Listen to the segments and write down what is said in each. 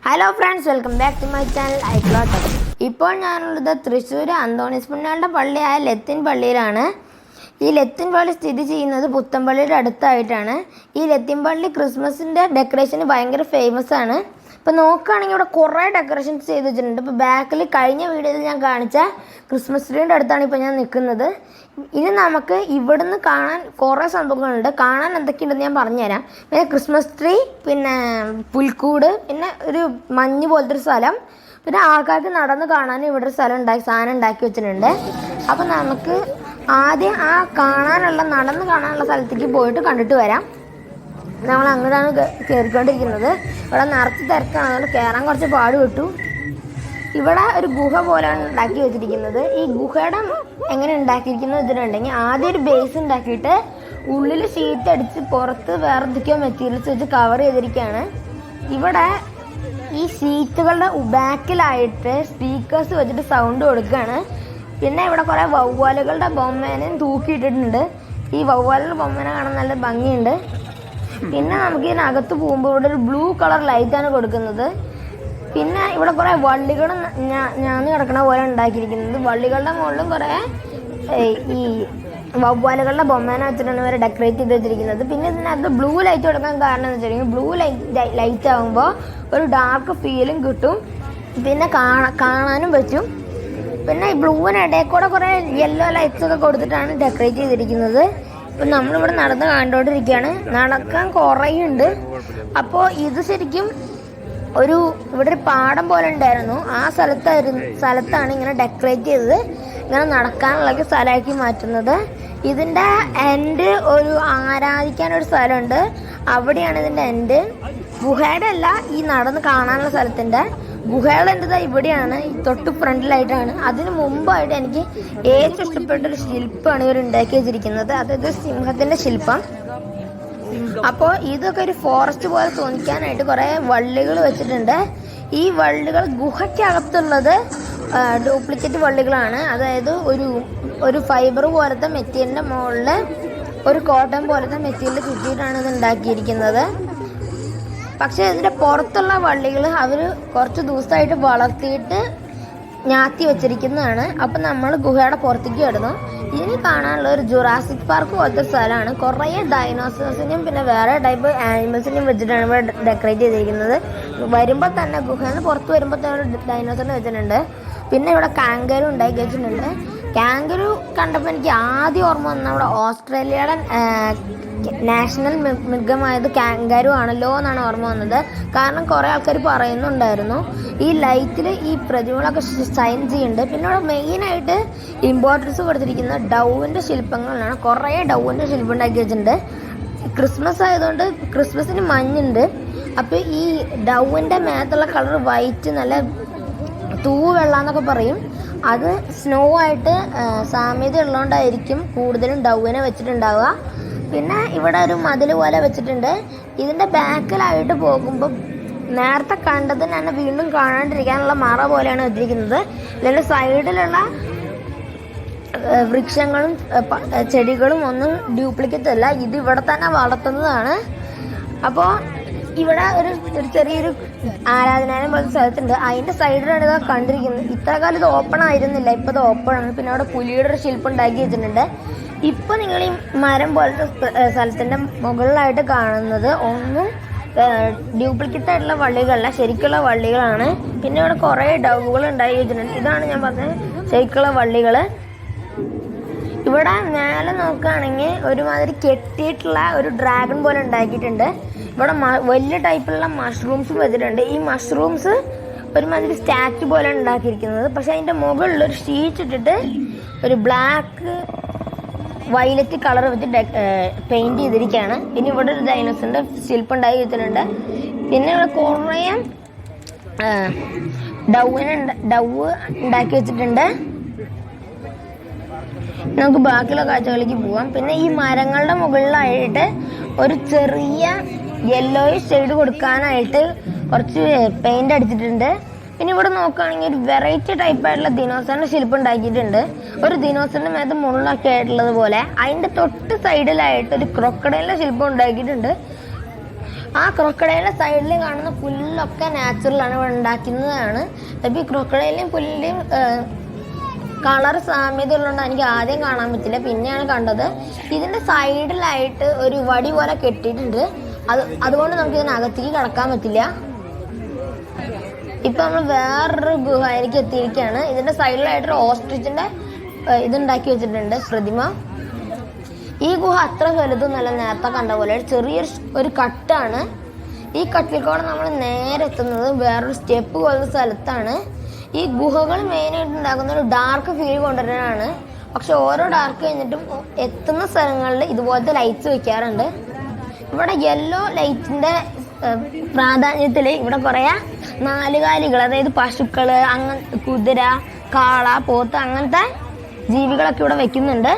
Hello friends, welcome back to my channel ഐക്ലോട്ട്. ഇപ്പോൾ ഞാനുള്ളത് തൃശ്ശൂർ അന്തോണീസ് പുണ്യാളുടെ പള്ളിയായ ലത്തീൻ പള്ളിയിലാണ്. ഈ ലത്തീൻ പള്ളി സ്ഥിതി ചെയ്യുന്നത് പുത്തൻപള്ളിയുടെ അടുത്തായിട്ടാണ്. ഈ ലത്തീൻ പള്ളി ക്രിസ്മസിൻ്റെ ഡെക്കറേഷന് ഭയങ്കര ഫേമസ് ആണ്. ഇപ്പോൾ നോക്കുകയാണെങ്കിൽ ഇവിടെ കുറേ ഡെക്കറേഷൻസ് ചെയ്ത് വെച്ചിട്ടുണ്ട്. ഇപ്പോൾ ബാക്കിൽ കഴിഞ്ഞ വീഡിയോയിൽ ഞാൻ കാണിച്ച ക്രിസ്മസ് ട്രീൻ്റെ അടുത്താണ് ഇപ്പോൾ ഞാൻ നിൽക്കുന്നത്. ഇനി നമുക്ക് ഇവിടുന്ന് കാണാൻ കുറേ സംഭവങ്ങളുണ്ട്. കാണാൻ എന്തൊക്കെയുണ്ടെന്ന് ഞാൻ പറഞ്ഞുതരാം. പിന്നെ ക്രിസ്മസ് ട്രീ, പിന്നെ പുൽക്കൂട്, പിന്നെ ഒരു മഞ്ഞ് പോലത്തെ ഒരു സ്ഥലം, പിന്നെ ആൾക്കാർക്ക് നടന്ന് കാണാനും ഇവിടെ ഒരു സാധനം ഉണ്ടാക്കി വെച്ചിട്ടുണ്ട്. അപ്പോൾ നമുക്ക് ആദ്യം ആ നടന്ന് കാണാനുള്ള സ്ഥലത്തേക്ക് പോയിട്ട് കണ്ടിട്ട് വരാം. നമ്മൾ അങ്ങോട്ടാണ് കയറിക്കൊണ്ടിരിക്കുന്നത്. ഇവിടെ നിറച്ച് തിരക്കാണ്, അതുകൊണ്ട് കയറാൻ കുറച്ച് പാട് വിട്ടു. ഇവിടെ ഒരു ഗുഹ പോലെയാണ് ഉണ്ടാക്കി വെച്ചിരിക്കുന്നത്. ഈ ഗുഹയുടെ എങ്ങനെ ഉണ്ടാക്കിയിരിക്കുന്നത് വെച്ചിട്ടുണ്ടെങ്കിൽ ആദ്യം ഒരു ബേസ് ഉണ്ടാക്കിയിട്ട് ഉള്ളിൽ ഷീറ്റ് അടിച്ച് പുറത്ത് വേറെ എന്തൊക്കെയോ മെറ്റീരിയൽസ് വെച്ച് കവർ ചെയ്തിരിക്കുകയാണ്. ഇവിടെ ഈ ഷീറ്റുകളുടെ ബാക്കിലായിട്ട് സ്പീക്കേഴ്സ് വെച്ചിട്ട് സൗണ്ട് കൊടുക്കുകയാണ്. പിന്നെ ഇവിടെ കുറേ വവ്വാലുകളുടെ ബൊമ്മേനെയും തൂക്കിയിട്ടിട്ടുണ്ട്. ഈ വവ്വാലുകളുടെ ബൊമ്മേനെ കാണാൻ നല്ല ഭംഗിയുണ്ട്. പിന്നെ നമുക്ക് ഇതിനകത്ത് പോകുമ്പോൾ ഇവിടെ ഒരു ബ്ലൂ കളർ ലൈറ്റാണ് കൊടുക്കുന്നത്. പിന്നെ ഇവിടെ കുറേ വള്ളികൾ ഞാന്ന് കിടക്കണ പോലെ ഉണ്ടാക്കിയിരിക്കുന്നത്. വള്ളികളുടെ മുകളിലും കുറേ ഈ വവ്വാലുകളുടെ ബൊമ്മേനെ വെച്ചിട്ടാണ് ഇവരെ ഡെക്കറേറ്റ് ചെയ്ത് വെച്ചിരിക്കുന്നത്. പിന്നെ ഇതിനകത്ത് ബ്ലൂ ലൈറ്റ് കൊടുക്കാൻ കാരണം എന്ന് വെച്ചിട്ടുണ്ടെങ്കിൽ ബ്ലൂ ലൈറ്റ് ആകുമ്പോൾ ഒരു ഡാർക്ക് ഫീലും കിട്ടും, പിന്നെ കാണാനും പറ്റും. പിന്നെ ഈ ബ്ലൂവിനിടയിൽ കൂടെ കുറേ യെല്ലോ ലൈറ്റ്സ് ഒക്കെ കൊടുത്തിട്ടാണ് ഡെക്കറേറ്റ് ചെയ്തിരിക്കുന്നത്. ഇപ്പം നമ്മളിവിടെ നടന്ന് കണ്ടുകൊണ്ടിരിക്കുകയാണ്. നടക്കാൻ കുറേയുണ്ട്. അപ്പോൾ ഇത് ശരിക്കും ഇവിടെ ഒരു പാടം പോലെ ഉണ്ടായിരുന്നു. ആ സ്ഥലത്താണ് ഇങ്ങനെ ഡെക്കറേറ്റ് ചെയ്തത്, ഇങ്ങനെ നടക്കാനുള്ള സ്ഥലമാക്കി മാറ്റുന്നത്. ഇതിൻ്റെ എൻഡ് ഒരു ആരാധിക്കാനൊരു സ്ഥലമുണ്ട്, അവിടെയാണ് ഇതിൻ്റെ എൻഡ്. ഗുഹയുടെ അല്ല, ഈ നടന്ന് കാണാനുള്ള സ്ഥലത്തിൻ്റെ ഗുഹയുടെ എൻ്റെ ഇവിടെയാണ്, തൊട്ട് ഫ്രണ്ടിലായിട്ടാണ്. അതിന് മുമ്പായിട്ട് എനിക്ക് ഏറ്റവും ഇഷ്ടപ്പെട്ടൊരു ശില്പമാണ് ഇവർ ഉണ്ടാക്കി വെച്ചിരിക്കുന്നത്, അതായത് സിംഹത്തിൻ്റെ ശില്പം. അപ്പോൾ ഇതൊക്കെ ഒരു ഫോറസ്റ്റ് പോലെ തോന്നിക്കാനായിട്ട് കുറേ വള്ളികൾ വെച്ചിട്ടുണ്ട്. ഈ വള്ളികൾ ഗുഹയ്ക്കകത്തുള്ളത് ഡ്യൂപ്ലിക്കേറ്റ് വള്ളികളാണ്. അതായത് ഒരു ഫൈബർ പോലത്തെ മെറ്റീരിയലിൻ്റെ മുകളിൽ ഒരു കോട്ടൺ പോലത്തെ മെറ്റീരിയൽ ചുറ്റിയിട്ടാണ് ഇത് ഉണ്ടാക്കിയിരിക്കുന്നത്. പക്ഷേ ഇതിൻ്റെ പുറത്തുള്ള വള്ളികൾ അവർ കുറച്ച് ദിവസമായിട്ട് വളർത്തിയിട്ട് ഞാത്തി വെച്ചിരിക്കുന്നതാണ്. അപ്പം നമ്മൾ ഗുഹയുടെ പുറത്തേക്ക് കിടന്നു. ഇതിന് കാണാനുള്ള ഒരു ജുറാസിക് പാർക്ക് പോലത്തെ സ്ഥലമാണ്. കുറേ ഡൈനോസേഴ്സിനെയും പിന്നെ വേറെ ടൈപ്പ് ആനിമൽസിനെയും വെച്ചിട്ടാണ് ഇവിടെ ഡെക്കറേറ്റ് ചെയ്തിരിക്കുന്നത്. വരുമ്പോൾ തന്നെ ഗുഹയിൽ പുറത്ത് വരുമ്പോൾ തന്നെ ഒരു ഡൈനോസറിനെ വെച്ചിട്ടുണ്ട്. പിന്നെ ഇവിടെ കാങ്കരു ഉണ്ടാക്കി വെച്ചിട്ടുണ്ട്. കാങ്കരു കണ്ടപ്പോൾ എനിക്ക് ആദ്യം ഓർമ്മ വന്ന അവിടെ ഓസ്ട്രേലിയയുടെ നാഷണൽ മൃഗമായത് കാങ്കരു ആണല്ലോ എന്നാണ് ഓർമ്മ വന്നത്. കാരണം കുറേ ആൾക്കാർ പറയുന്നുണ്ടായിരുന്നു ഈ ലൈറ്റിൽ ഈ പ്രതിമകളൊക്കെ ഷൈൻ ചെയ്യുന്നുണ്ട്. പിന്നെ ഇവിടെ മെയിനായിട്ട് ഇമ്പോർട്ടൻസ് കൊടുത്തിരിക്കുന്ന ഡൗവിൻ്റെ ശില്പങ്ങളാണ്. കുറേ ഡൗവിൻ്റെ ശില്പം ഉണ്ടാക്കി വെച്ചിട്ടുണ്ട്. ക്രിസ്മസ് ആയതുകൊണ്ട് ക്രിസ്മസിന് മഞ്ഞുണ്ട്. അപ്പോൾ ഈ ഡൗവിൻ്റെ മേത്തുള്ള കളർ വൈറ്റ്, നല്ല തൂവെള്ളം എന്നൊക്കെ പറയും. അത് സ്നോ ആയിട്ട് സാമ്യത ഉള്ളതുകൊണ്ടായിരിക്കും കൂടുതലും ഡൗവിനെ വെച്ചിട്ടുണ്ടാവുക. പിന്നെ ഇവിടെ ഒരു മതിൽ പോലെ വെച്ചിട്ടുണ്ട്. ഇതിൻ്റെ ബാക്കിലായിട്ട് പോകുമ്പോൾ നേരത്തെ കണ്ടത് തന്നെ വീണ്ടും കാണാണ്ടിരിക്കാനുള്ള മറ പോലെയാണ് വെച്ചിരിക്കുന്നത്. ഇതിൻ്റെ സൈഡിലുള്ള വൃക്ഷങ്ങളും ചെടികളും ഒന്നും ഡ്യൂപ്ലിക്കേറ്റ് അല്ല, ഇത് ഇവിടെ തന്നെ വളർത്തുന്നതാണ്. അപ്പോൾ ഇവിടെ ഒരു ചെറിയൊരു ആരാധനാലയം പോലത്തെ സ്ഥലത്തുണ്ട്. അതിൻ്റെ സൈഡിലാണ് ഇത് കണ്ടിരിക്കുന്നത്. ഇത്ര കാലം ഇത് ഓപ്പൺ ആയിരുന്നില്ല, ഇപ്പോൾ ഇത് ഓപ്പൺ ആണ്. പിന്നെ അവിടെ പുലിയുടെ ഒരു ശില്പം ഉണ്ടാക്കി വെച്ചിട്ടുണ്ട്. ഇപ്പോൾ നിങ്ങൾ ഈ മരം പോലത്തെ സ്ഥലത്തിൻ്റെ മുകളിലായിട്ട് കാണുന്നത് ഒന്നും ഡ്യൂപ്ലിക്കേറ്റ് ആയിട്ടുള്ള വള്ളികളല്ല, ശരിക്കുള്ള വള്ളികളാണ്. പിന്നെ ഇവിടെ കുറേ ഡൗകൾ ഉണ്ടാക്കി വെച്ചിട്ടുണ്ട്. ഇതാണ് ഞാൻ പറഞ്ഞത് ശരിക്കുള്ള വള്ളികൾ. ഇവിടെ മേലെ നോക്കുകയാണെങ്കിൽ ഒരുമാതിരി കെട്ടിയിട്ടുള്ള ഒരു ഡ്രാഗൺ പോലെ ഉണ്ടാക്കിയിട്ടുണ്ട്. ഇവിടെ വലിയ ടൈപ്പിലുള്ള മഷ്റൂംസും വെച്ചിട്ടുണ്ട്. ഈ മഷ്റൂംസ് ഒരുമാതിരി സ്റ്റാച്ചു പോലെ ഉണ്ടാക്കിയിരിക്കുന്നത്. പക്ഷെ അതിൻ്റെ മുകളിലൊരു ഷീറ്റ് ഇട്ടിട്ട് ഒരു ബ്ലാക്ക് വയലറ്റ് കളർ വെച്ച് പെയിൻറ് ചെയ്തിരിക്കുകയാണ്. പിന്നെ ഇവിടെ ഒരു ഡൈനോസറിൻ്റെ ശില്പം ഉണ്ടാക്കി വെച്ചിട്ടുണ്ട്. പിന്നെ ഇവിടെ കുറേ ഡവ് ഉണ്ടാക്കി വെച്ചിട്ടുണ്ട്. നമുക്ക് ബാക്കിയുള്ള കാഴ്ചകളിലേക്ക് പോവാം. പിന്നെ ഈ മരങ്ങളുടെ മുകളിലായിട്ട് ഒരു ചെറിയ യെല്ലോയിഷ് ഷെയ്ഡ് കൊടുക്കാനായിട്ട് കുറച്ച് പെയിൻ്റ് അടിച്ചിട്ടുണ്ട്. പിന്നെ ഇവിടെ നോക്കുകയാണെങ്കിൽ ഒരു വെറൈറ്റി ടൈപ്പായിട്ടുള്ള ദിനോസറിൻ്റെ ശില്പം ഉണ്ടാക്കിയിട്ടുണ്ട്. ഒരു ദിനോസറിൻ്റെ മേത്ത് മുള്ളൊക്കെ ആയിട്ടുള്ളത് പോലെ. അതിൻ്റെ തൊട്ട് സൈഡിലായിട്ട് ഒരു ക്രൊക്കഡൈലിൻ്റെ ശില്പം ഉണ്ടാക്കിയിട്ടുണ്ട്. ആ ക്രൊക്കഡൈലിന്റെ സൈഡിൽ കാണുന്ന പുല്ലൊക്കെ നാച്ചുറലാണ് ഇവിടെ ഉണ്ടാക്കുന്നതാണ്. അപ്പോൾ ഈ ക്രൊക്കഡൈലിന്റെയും പുല്ലിന്റെയും കളർ സാമ്യത ഉള്ളതുകൊണ്ട് എനിക്ക് ആദ്യം കാണാൻ പറ്റില്ല, പിന്നെയാണ് കണ്ടത്. ഇതിന്റെ സൈഡിലായിട്ട് ഒരു വടി പോലെ കെട്ടിയിട്ടുണ്ട്. അതുകൊണ്ട് നമുക്ക് ഇതിനകത്തേക്ക് കടക്കാൻ പറ്റില്ല. ഇപ്പൊ നമ്മൾ വേറൊരു ഗുഹയിലേക്ക് എത്തിയിരിക്കുകയാണ്. ഇതിന്റെ സൈഡിലായിട്ടൊരു ഓസ്ട്രിച്ചിന്റെ ഇതുണ്ടാക്കി വെച്ചിട്ടുണ്ട്, പ്രതിമ. ഈ ഗുഹ അത്ര വലുതൊന്നല്ല, നേരത്തെ കണ്ട പോലെ ചെറിയൊരു കട്ടാണ്. ഈ കട്ടിൽ കൂടെ നമ്മൾ നേരെ എത്തുന്നത് വേറൊരു സ്റ്റെപ്പ് പോലത്തെ സ്ഥലത്താണ്. ഈ ഗുഹകൾ മെയിനായിട്ട് ഉണ്ടാക്കുന്ന ഒരു ഡാർക്ക് ഫീൽ കൊണ്ടുവരാനാണ്. പക്ഷെ ഓരോ ഡാർക്ക് കഴിഞ്ഞിട്ടും എത്തുന്ന സ്ഥലങ്ങളിൽ ഇതുപോലത്തെ ലൈറ്റ്സ് വെക്കാറുണ്ട്. ഇവിടെ യെല്ലോ ലൈറ്റിന്റെ പ്രാധാന്യത്തിൽ ഇവിടെ കുറേ നാലുകാലികൾ, അതായത് പശുക്കൾ, കുതിര, കാള, പോത്ത് അങ്ങനത്തെ ജീവികളൊക്കെ ഇവിടെ വെക്കുന്നുണ്ട്.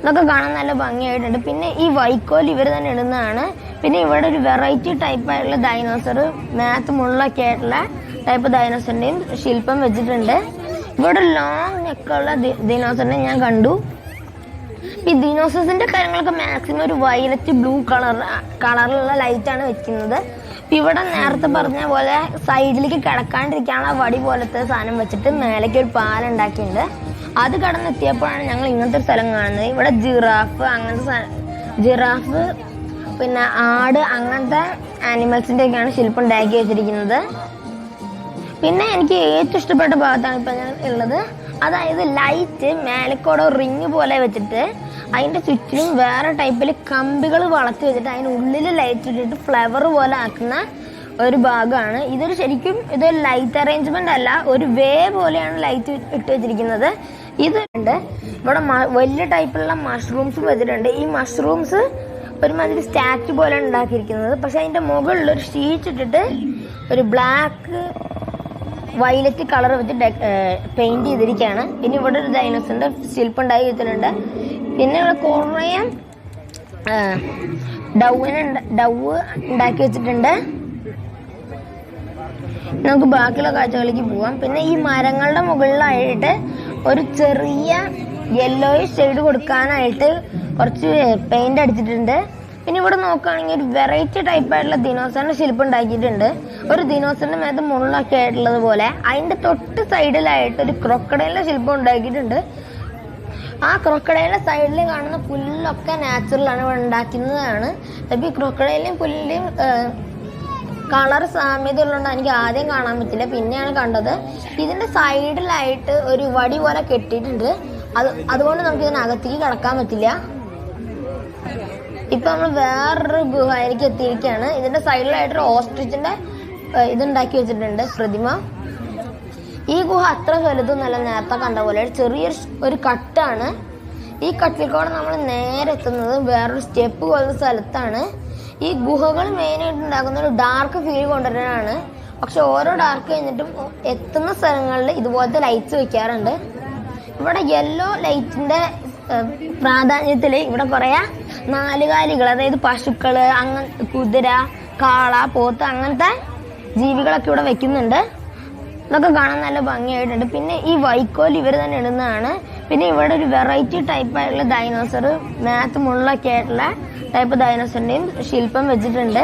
ഇതൊക്കെ കാണാൻ നല്ല ഭംഗിയായിട്ടുണ്ട്. പിന്നെ ഈ വൈക്കോൽ ഇവർ തന്നെ ഇടുന്നതാണ്. പിന്നെ ഇവിടെ ഒരു വെറൈറ്റി ടൈപ്പായിട്ടുള്ള ഡൈനോസർ, മാത്ത് മുള്ളൊക്കെ ആയിട്ടുള്ള ടൈപ്പ് ഡൈനോസറിൻ്റെയും ശില്പം വെച്ചിട്ടുണ്ട്. ഇവിടെ ലോങ് നെക്കുള്ള ദിനോസറിനെ ഞാൻ കണ്ടു. ഈ ദിനോസറിന്റെ കാര്യങ്ങളൊക്കെ മാക്സിമം ഒരു വയലറ്റ് ബ്ലൂ കളറിലുള്ള ലൈറ്റാണ് വെക്കുന്നത്. ഇവിടെ നേരത്തെ പറഞ്ഞ പോലെ സൈഡിലേക്ക് കിടക്കാണ്ടിരിക്കാനുള്ള വടി പോലത്തെ സാധനം വെച്ചിട്ട് മേലേക്ക് ഒരു പാലുണ്ടാക്കിയിട്ടുണ്ട്. അത് കടന്നെത്തിയപ്പോഴാണ് ഞങ്ങൾ ഇങ്ങനത്തെ ഒരു സ്ഥലം കാണുന്നത്. ഇവിടെ ജിറാഫ് പിന്നെ ആട് അങ്ങനത്തെ ആനിമൽസിൻ്റെ ഒക്കെയാണ് ശില്പം ഉണ്ടാക്കി വെച്ചിരിക്കുന്നത്. പിന്നെ എനിക്ക് ഏറ്റവും ഇഷ്ടപ്പെട്ട ഭാഗത്താണ് ഇപ്പം ഞാൻ ഉള്ളത്. അതായത് ലൈറ്റ് മേലക്കോടെ റിങ് പോലെ വെച്ചിട്ട് അതിൻ്റെ ചുറ്റിലും വേറെ ടൈപ്പിൽ കമ്പികൾ വളർത്തി വെച്ചിട്ട് അതിനുള്ളിൽ ലൈറ്റ് ഇട്ടിട്ട് ഫ്ലവർ പോലെ ആക്കുന്ന ഒരു ഭാഗമാണ്. ഇതൊരു ലൈറ്റ് അറേഞ്ച്മെന്റ് അല്ല, ഒരു വേ പോലെയാണ് ലൈറ്റ് ഇട്ട് വെച്ചിരിക്കുന്നത്. ഇതുണ്ട് ഇവിടെ വലിയ ടൈപ്പിലുള്ള മഷ്റൂംസ് വെച്ചിട്ടുണ്ട്. ഈ മഷ്റൂംസ് ഒരുമാതിരി സ്റ്റാച്ചു പോലെ ഉണ്ടാക്കിയിരിക്കുന്നത്. പക്ഷെ അതിൻ്റെ മുകളിൽ ഒരു ഷീറ്റ് ഇട്ടിട്ട് ഒരു ബ്ലാക്ക് വയലറ്റ് കളർ വെച്ച് പെയിന്റ് ചെയ്തിരിക്കുകയാണ്. പിന്നെ ഇവിടെ ഒരു ഡൈനോസറിന്റെ ശില്പം ഉണ്ടാക്കി വെച്ചിട്ടുണ്ട്. പിന്നെ ഇവിടെ കുറേ ഡവ് ഉണ്ടാക്കി വെച്ചിട്ടുണ്ട്. നമുക്ക് ബാക്കിയുള്ള കാഴ്ചകളിലേക്ക് പോവാം. പിന്നെ ഈ മരങ്ങളുടെ മുകളിലായിട്ട് ഒരു ചെറിയ യെല്ലോയിഷ് ഷെയ്ഡ് കൊടുക്കാനായിട്ട് കുറച്ച് പെയിന്റ് അടിച്ചിട്ടുണ്ട്. പിന്നെ ഇവിടെ നോക്കുകയാണെങ്കിൽ ഒരു വെറൈറ്റി ടൈപ്പായിട്ടുള്ള ദിനോസറിന്റെ ശില്പം ഉണ്ടാക്കിയിട്ടുണ്ട്. ഒരു ദിനോസറിന്റെ മേത്ത് മുള്ളൊക്കെ ആയിട്ടുള്ളത് പോലെ. അതിന്റെ തൊട്ട് സൈഡിലായിട്ട് ഒരു ക്രൊക്കഡൈലിന്റെ ശില്പം ഉണ്ടാക്കിയിട്ടുണ്ട്. ആ ക്രൊക്കഡൈലിന്റെ സൈഡിൽ കാണുന്ന പുല്ലൊക്കെ നാച്ചുറലാണ് ഇവിടെ ഉണ്ടാക്കുന്നതാണ്. അപ്പോൾ ഈ ക്രൊക്കഡൈലിന്റെയും പുല്ലിന്റെയും കളർ സാമ്യത ഉള്ളതുകൊണ്ട് എനിക്ക് ആദ്യം കാണാൻ പറ്റില്ല, പിന്നെയാണ് കണ്ടത്. ഇതിന്റെ സൈഡിലായിട്ട് ഒരു വടി പോലെ കെട്ടിയിട്ടുണ്ട്. അതുകൊണ്ട് നമുക്ക് ഇതിനകത്തേക്ക് കടക്കാൻ പറ്റില്ല. ഇപ്പൊ നമ്മൾ വേറൊരു ഗുഹയിലേക്ക് എത്തിയിരിക്കുകയാണ്. ഇതിന്റെ സൈഡിലായിട്ടൊരു ഓസ്ട്രിച്ചിന്റെ ഇതുണ്ടാക്കി വെച്ചിട്ടുണ്ട്, പ്രതിമ. ഈ ഗുഹ അത്ര വലുതൊന്നല്ല, നേരത്തെ കണ്ട പോലെ ചെറിയൊരു കട്ടാണ്. ഈ കട്ടിൽ കൂടെ നമ്മൾ നേരെ എത്തുന്നത് വേറൊരു സ്റ്റെപ്പ് പോലത്തെ സ്ഥലത്താണ്. ഈ ഗുഹകൾ മെയിനായിട്ട് ഉണ്ടാക്കുന്ന ഒരു ഡാർക്ക് ഫീൽ കൊണ്ടുവരാനാണ്. പക്ഷെ ഓരോ ഡാർക്ക് കഴിഞ്ഞിട്ടും എത്തുന്ന സ്ഥലങ്ങളിൽ ഇതുപോലത്തെ ലൈറ്റ്സ് വെക്കാറുണ്ട്. ഇവിടെ യെല്ലോ ലൈറ്റിന്റെ പ്രാധാന്യത്തിൽ ഇവിടെ കുറേ നാലുകാലികൾ, അതായത് പശുക്കൾ, കുതിര, കാള, പോത്ത് അങ്ങനത്തെ ജീവികളൊക്കെ ഇവിടെ വെക്കുന്നുണ്ട്. ഇതൊക്കെ കാണാൻ നല്ല ഭംഗിയായിട്ടുണ്ട്. പിന്നെ ഈ വൈക്കോൽ ഇവർ തന്നെ ഇടുന്നതാണ്. പിന്നെ ഇവിടെ ഒരു വെറൈറ്റി ടൈപ്പായിട്ടുള്ള ഡൈനോസർ, മാത്ത് മുള്ളൊക്കെ ആയിട്ടുള്ള ടൈപ്പ് ഡൈനോസറിൻ്റെയും ശില്പം വെച്ചിട്ടുണ്ട്.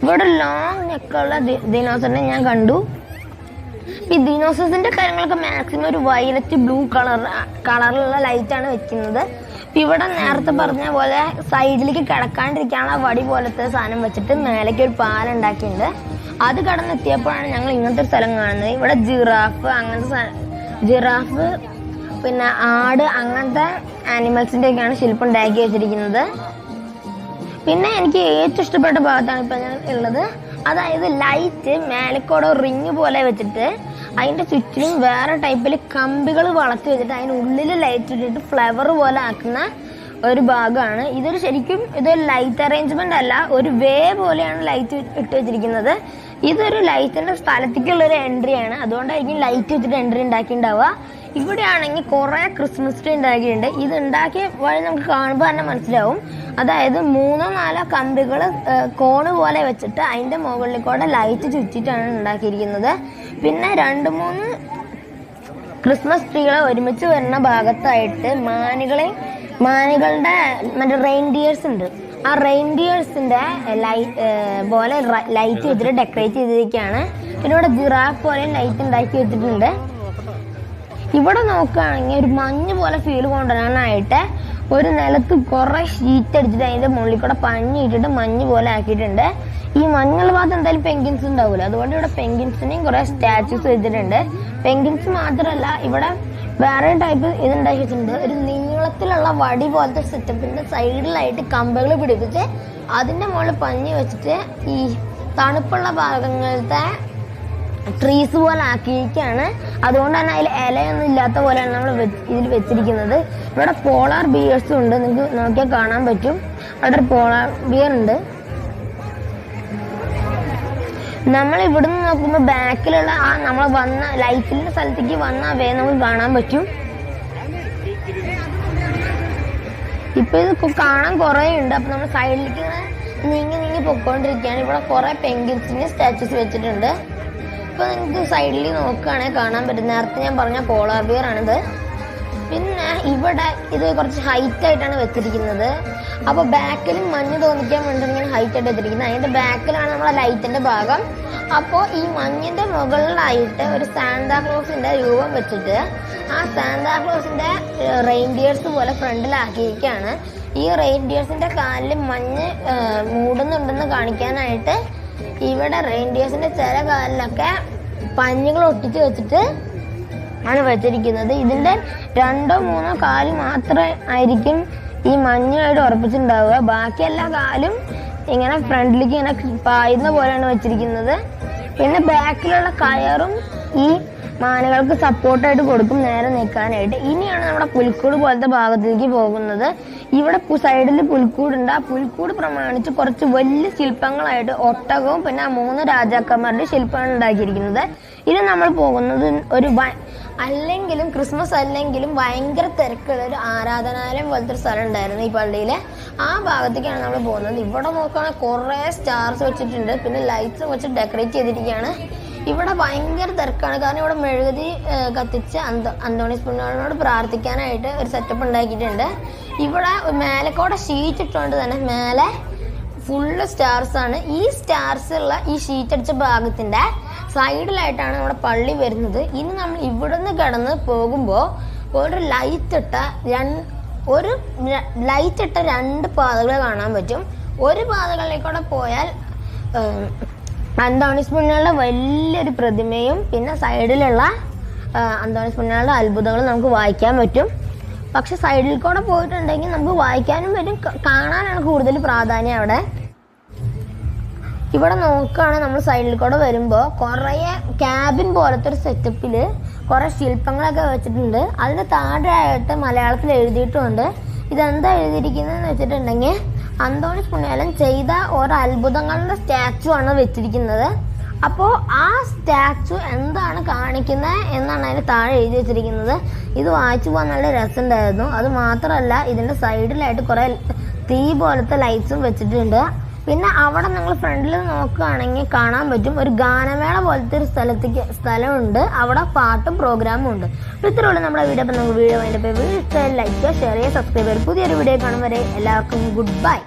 ഇവിടെ ലോങ് നെക്കുള്ള ദിനോസറിനെ ഞാൻ കണ്ടു. ഈ ദിനോസറിന്റെ കാര്യങ്ങളൊക്കെ മാക്സിമം ഒരു വയലറ്റ് ബ്ലൂ കളറിലുള്ള ലൈറ്റാണ് വെക്കുന്നത്. ഇവിടെ നേരത്തെ പറഞ്ഞ പോലെ സൈഡിലേക്ക് കിടക്കാണ്ടിരിക്കാനുള്ള വടി പോലത്തെ സാധനം വെച്ചിട്ട് മേലേക്ക് ഒരു പാലുണ്ടാക്കിയിട്ടുണ്ട്. അത് കടന്നെത്തിയപ്പോഴാണ് ഞങ്ങൾ ഇങ്ങനത്തെ ഒരു സ്ഥലം കാണുന്നത്. ഇവിടെ ജിറാഫ് പിന്നെ ആട് അങ്ങനത്തെ ആനിമൽസിന്റെ ഒക്കെയാണ് ശില്പം ഉണ്ടാക്കി വെച്ചിരിക്കുന്നത്. പിന്നെ എനിക്ക് ഏറ്റവും ഇഷ്ടപ്പെട്ട ഭാഗത്താണ് ഇപ്പൊ ഞാൻ ഉള്ളത്. അതായത് ലൈറ്റ് മേലക്കോടെ റിങ് പോലെ വെച്ചിട്ട് അതിന്റെ ചുറ്റിലും വേറെ ടൈപ്പിൽ കമ്പികൾ വളർത്തി വെച്ചിട്ട് അതിനുള്ളിൽ ലൈറ്റ് ഇട്ടിട്ട് ഫ്ലവർ പോലെ ആക്കുന്ന ഒരു ഭാഗമാണ്. ഇതൊരു ലൈറ്റ് അറേഞ്ച്മെന്റ് അല്ല, ഒരു വേ പോലെയാണ് ലൈറ്റ് ഇട്ട് വെച്ചിരിക്കുന്നത്. ഇതൊരു ലൈറ്റിന്റെ സ്ഥലത്തേക്കുള്ള ഒരു എൻട്രി ആണ്. അതുകൊണ്ടായിരിക്കും ലൈറ്റ് വെച്ചിട്ട് എൻട്രി ഉണ്ടാക്കിയിട്ടുണ്ടാവുക. ഇവിടെയാണെങ്കിൽ കുറെ ക്രിസ്മസ് ട്രീ ഉണ്ടാക്കിയിട്ടുണ്ട്. ഇത് ഉണ്ടാക്കിയ വഴി നമുക്ക് കാണുമ്പോൾ തന്നെ മനസ്സിലാവും. അതായത് 3-4 കമ്പികൾ കോണ് പോലെ വെച്ചിട്ട് അതിന്റെ മുകളിൽ കൂടെ ലൈറ്റ് ചുറ്റിട്ടാണ് ഉണ്ടാക്കിയിരിക്കുന്നത്. പിന്നെ 2-3 ക്രിസ്മസ് ട്രീകളെ ഒരുമിച്ച് വരുന്ന ഭാഗത്തായിട്ട് മാനുകളുടെ മറ്റേ റെയിൻഡിയേഴ്സ് ഉണ്ട്. ആ റെയിൻഡിയേഴ്സിന്റെ പോലെ ലൈറ്റ് വെച്ചിട്ട് ഡെക്കറേറ്റ് ചെയ്തിരിക്കുകയാണ്. പിന്നെ ഇവിടെ ജിറാഫ് പോലെ ലൈറ്റ് ഉണ്ടാക്കി വെച്ചിട്ടുണ്ട്. ഇവിടെ നോക്കുകയാണെങ്കിൽ ഒരു മഞ്ഞ് പോലെ ഫീൽ കൊണ്ടുവരാനായിട്ട് ഒരു നിലത്ത് കുറെ ഷീറ്റ് അടിച്ചിട്ട് അതിന്റെ മുകളിൽ കൂടെ പഞ്ഞി ഇട്ടിട്ട് മഞ്ഞ് പോലെ ആക്കിയിട്ടുണ്ട്. ഈ മഞ്ഞുള്ള ഭാഗത്ത് എന്തായാലും പെങ്കിൻസ് ഉണ്ടാവില്ല, അതുകൊണ്ട് ഇവിടെ പെങ്കിൻസിനെയും കുറെ സ്റ്റാച്യൂസ് വെച്ചിട്ടുണ്ട്. പെങ്കിൻസ് മാത്രമല്ല, ഇവിടെ വേറെ ടൈപ്പ് ഇതുണ്ടാക്കി വെച്ചിട്ടുണ്ട്. ഒരു നീളത്തിലുള്ള വടി പോലത്തെ സെറ്റപ്പിന്റെ സൈഡിലായിട്ട് കമ്പുകൾ പിടിപ്പിച്ച് അതിന്റെ മുകളിൽ പഞ്ഞി വെച്ചിട്ട് ഈ തണുപ്പുള്ള ഭാഗങ്ങളിലത്തെ ട്രീസ് പോലെ ആക്കിയിരിക്കുകയാണ്. അതുകൊണ്ട് തന്നെ അതിൽ ഇലയൊന്നും ഇല്ലാത്ത പോലെയാണ് നമ്മൾ ഇതിൽ വെച്ചിരിക്കുന്നത്. ഇവിടെ പോളാർ ബിയേഴ്സും ഉണ്ട്, നിങ്ങൾക്ക് നോക്കിയാൽ കാണാൻ പറ്റും. അവിടെ ഒരു പോളാർ ബിയർ ഉണ്ട്. നമ്മൾ ഇവിടുന്ന് നോക്കുമ്പോൾ ബാക്കിലുള്ള ആ നമ്മൾ വന്ന ലൈറ്റിന്റെ സ്ഥലത്തേക്ക് വന്ന വേ നമുക്ക് കാണാൻ പറ്റും. ഇപ്പൊ ഇത് കാണാൻ കുറെ ഉണ്ട്. അപ്പൊ നമ്മൾ സൈഡിലേക്ക് നീങ്ങി പൊക്കോണ്ടിരിക്കുകയാണ്. ഇവിടെ കുറെ പെങ്കിൻസിന്റെ സ്റ്റാച്യൂസ് വെച്ചിട്ടുണ്ട്. ഇപ്പൊ നിങ്ങൾക്ക് സൈഡിൽ നോക്കുകയാണെങ്കിൽ കാണാൻ പറ്റും. നേരത്തെ ഞാൻ പറഞ്ഞ പോളാർ ബിയർ ആണിത്. പിന്നെ ഇവിടെ ഇത് കുറച്ച് ഹൈറ്റ് ആയിട്ടാണ് വെച്ചിരിക്കുന്നത്. അപ്പൊ ബാക്കിലും മഞ്ഞ് തോന്നിക്കാൻ വേണ്ടി ഇങ്ങനെ ഹൈറ്റ് ആയിട്ട് വെച്ചിരിക്കുന്നത്. അതിന്റെ ബാക്കിലാണ് നമ്മളെ ലൈറ്റിന്റെ ഭാഗം. അപ്പോൾ ഈ മഞ്ഞിന്റെ മുകളിലായിട്ട് ഒരു സാന്താക്ലോസിന്റെ രൂപം വെച്ചിട്ട് ആ സാന്താക്ലോസിന്റെ റെയിൻഡിയേഴ്സ് പോലെ ഫ്രണ്ടിലാക്കിയിരിക്കുകയാണ്. ഈ റെയിൻഡിയേഴ്സിന്റെ കാലിൽ മഞ്ഞ് മൂടുന്നുണ്ടെന്ന് കാണിക്കാനായിട്ട് ഇവിടെ റെയിൻഡിയേഴ്സിന്റെ ചില കാലിലൊക്കെ പഞ്ഞുകൾ ഒട്ടിച്ച് വെച്ചിട്ട് ആണ് വെച്ചിരിക്കുന്നത്. ഇതിന്റെ 2-3 കാല് മാത്രമേ ആയിരിക്കും ഈ മഞ്ഞായിട്ട് ഉറപ്പിച്ചിട്ടുണ്ടാവുക. ബാക്കി എല്ലാ കാലും ഇങ്ങനെ ഫ്രണ്ടിലേക്ക് ഇങ്ങനെ പായുന്ന പോലെയാണ് വെച്ചിരിക്കുന്നത്. പിന്നെ ബാക്കിലുള്ള കയറും ഈ മാനുകൾക്ക് സപ്പോർട്ടായിട്ട് കൊടുക്കും നേരെ നിൽക്കാനായിട്ട്. ഇനിയാണ് നമ്മുടെ പുൽക്കൂട് പോലത്തെ ഭാഗത്തേക്ക് പോകുന്നത്. ഇവിടെ സൈഡിൽ പുൽക്കൂടുണ്ട്. ആ പുൽക്കൂട് പ്രമാണിച്ച് കുറച്ച് വലിയ ശില്പങ്ങളായിട്ട് ഒട്ടകവും പിന്നെ 3 രാജാക്കന്മാരുടെ ശില്പമാണ് ഉണ്ടാക്കിയിരിക്കുന്നത്. ഇത് നമ്മൾ പോകുന്നത് ഒരു അല്ലെങ്കിലും ക്രിസ്മസ് അല്ലെങ്കിലും ഭയങ്കര തിരക്കുള്ള ഒരു ആരാധനാലയം പോലത്തെ ഒരു സ്ഥലം ഉണ്ടായിരുന്നു ഈ പള്ളിയിലെ. ആ ഭാഗത്തേക്കാണ് നമ്മൾ പോകുന്നത്. ഇവിടെ നോക്കുകയാണെങ്കിൽ കുറേ സ്റ്റാർസ് വെച്ചിട്ടുണ്ട്, പിന്നെ ലൈറ്റ്സ് വെച്ച് ഡെക്കറേറ്റ് ചെയ്തിരിക്കുകയാണ്. ഇവിടെ ഭയങ്കര തിരക്കാണ്, കാരണം ഇവിടെ മെഴുകുതിരി കത്തിച്ച് അന്തോണീസ് പുണ്യാളനോട് പ്രാർത്ഥിക്കാനായിട്ട് ഒരു സെറ്റപ്പ് ഉണ്ടാക്കിയിട്ടുണ്ട്. ഇവിടെ മേലക്കോടെ ഷീറ്റ് ഇട്ടുകൊണ്ട് തന്നെ മേലെ ഫുള്ള് സ്റ്റാർസ് ആണ്. ഈ സ്റ്റാർസ് ഉള്ള ഈ ഷീറ്റ് അടിച്ച ഭാഗത്തിന്റെ സൈഡിലായിട്ടാണ് നമ്മുടെ പള്ളി വരുന്നത്. ഇനി നമ്മൾ ഇവിടുന്ന് കിടന്ന് പോകുമ്പോൾ ഒരു ലൈറ്റ് ഇട്ട 2 പാതകൾ കാണാൻ പറ്റും. ഒരു പാതകളിലേക്കൂടെ പോയാൽ അന്തോണീസ് പുണ്യാളന്റെ വലിയൊരു പ്രതിമയും പിന്നെ സൈഡിലുള്ള അന്തോണീസ് പുണ്യാളന്റെ അത്ഭുതങ്ങളും നമുക്ക് വായിക്കാൻ പറ്റും. പക്ഷെ സൈഡിൽ കൂടെ പോയിട്ടുണ്ടെങ്കിൽ നമുക്ക് വായിക്കാനും പറ്റും, കാണാനാണ് കൂടുതൽ പ്രാധാന്യം അവിടെ. ഇവിടെ നോക്കുകയാണെങ്കിൽ നമ്മൾ സൈഡിൽ കൂടെ വരുമ്പോൾ കുറേ ക്യാബിൻ പോലത്തെ ഒരു സെറ്റപ്പിൽ കുറേ ശില്പങ്ങളൊക്കെ വെച്ചിട്ടുണ്ട്. അതിന് താഴെയായിട്ട് മലയാളത്തിൽ എഴുതിയിട്ടുമുണ്ട്. ഇതെന്താ എഴുതിയിരിക്കുന്നതെന്ന് വെച്ചിട്ടുണ്ടെങ്കിൽ അന്തോണീസ് പുണ്യാളൻ ചെയ്ത ഓരോ അത്ഭുതങ്ങളുടെ സ്റ്റാച്ചു ആണ് വെച്ചിരിക്കുന്നത്. അപ്പോൾ ആ സ്റ്റാച്ചു എന്താണ് കാണിക്കുന്നത് എന്നാണ് അതിന് താഴെ എഴുതി വെച്ചിരിക്കുന്നത്. ഇത് വായിച്ചു പോകാൻ നല്ല രസമുണ്ടായിരുന്നു. അത് മാത്രമല്ല ഇതിൻ്റെ സൈഡിലായിട്ട് കുറേ തീ പോലത്തെ ലൈറ്റ്സും വെച്ചിട്ടുണ്ട്. പിന്നെ അവിടെ നിങ്ങൾ ഫ്രണ്ടിൽ നോക്കുകയാണെങ്കിൽ കാണാൻ പറ്റും ഒരു ഗാനമേള പോലത്തെ ഒരു സ്ഥലമുണ്ട്. അവിടെ പാട്ടും പ്രോഗ്രാമും ഉണ്ട്. ഇത്രയുള്ള നമ്മുടെ വീഡിയോ. അപ്പോൾ നമുക്ക് വീഡിയോ അതിൻ്റെ വീഡിയോ ഇഷ്ടമായി ലൈക്ക് ചെയ്യുക, ഷെയർ ചെയ്യുക, സബ്സ്ക്രൈബ് ചെയ്യുക. പുതിയൊരു വീഡിയോ കാണും വരെ എല്ലാവർക്കും ഗുഡ് ബൈ.